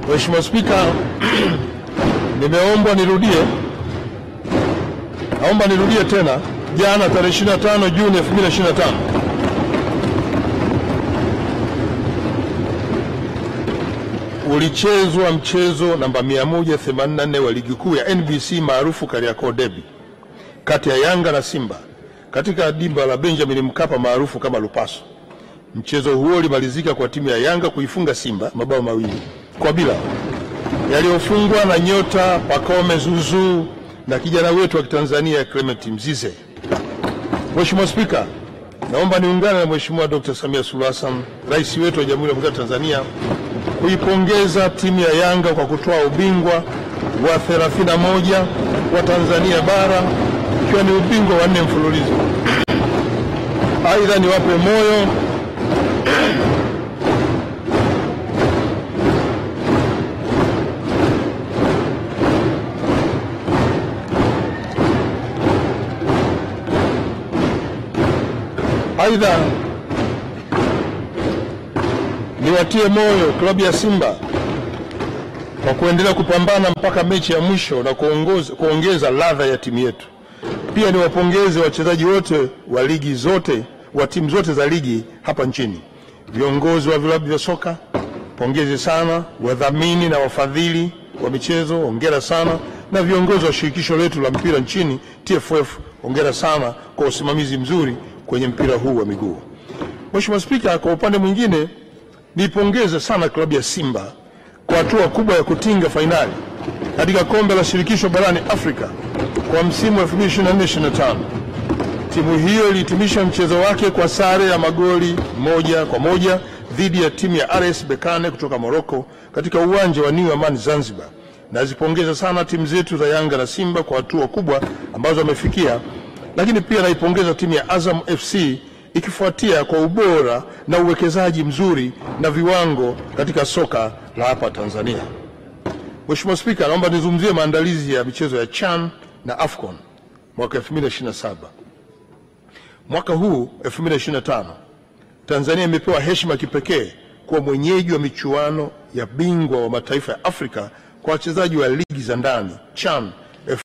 Mheshimiwa Spika, naomba nirudie tena. Jana tarehe 25 Juni 2025 ulichezwa mchezo namba 184 wa ligi kuu ya NBC maarufu Kariakoo Derby kati ya Yanga na Simba katika dimba la Benjamin Mkapa maarufu kama Lupaso. Mchezo huo ulimalizika kwa timu ya Yanga kuifunga Simba mabao 2-0 yaliyofungwa na nyota Pacome Zuzu na kijana wetu wa Tanzania Clement Mzize. Mheshimiwa Spika, naomba niungane na Mheshimiwa Dr. Samia Suluhu Hassan, Rais wetu wa Jamhuri ya Muungano wa Tanzania, kuipongeza timu ya Yanga kwa kutoa ubingwa wa 31 wa Tanzania bara, ikiwa ni ubingwa wa 4 mfululizo. Aidha niwape moyo niwatie moyo klabu ya Simba kwa kuendelea kupambana mpaka mechi ya mwisho na kuongeza ladha ya timu yetu. Pia niwapongeze wachezaji wote wa ligi zote wa timu zote za ligi hapa nchini. Viongozi wa vilabu vya soka, pongezi sana. Wadhamini na wafadhili wa michezo, hongera sana. Na viongozi wa shirikisho letu la mpira nchini TFF, hongera sana kwa usimamizi mzuri kwenye mpira huu wa miguu. Mheshimiwa Spika, kwa upande mwingine nipongeze sana klabu ya Simba kwa hatua kubwa ya kutinga fainali katika kombe la shirikisho barani Afrika kwa msimu wa 2024-2025. Timu hiyo ilihitimisha mchezo wake kwa sare ya magoli 1-1 dhidi ya timu ya RS Berkane kutoka Morocco katika uwanja wa New Aman Zanzibar. Nazipongeza sana timu zetu za Yanga na Simba kwa hatua kubwa ambazo wamefikia, lakini pia naipongeza timu ya Azam FC ikifuatia kwa ubora na uwekezaji mzuri na viwango katika soka la hapa Tanzania. Mheshimiwa Spika, naomba nizungumzie maandalizi ya michezo ya CHAN na AFCON mwaka 2027. Mwaka huu 2025 Tanzania imepewa heshima kipekee kuwa mwenyeji wa michuano ya bingwa wa mataifa ya Afrika kwa wachezaji wa ligi za ndani CHAN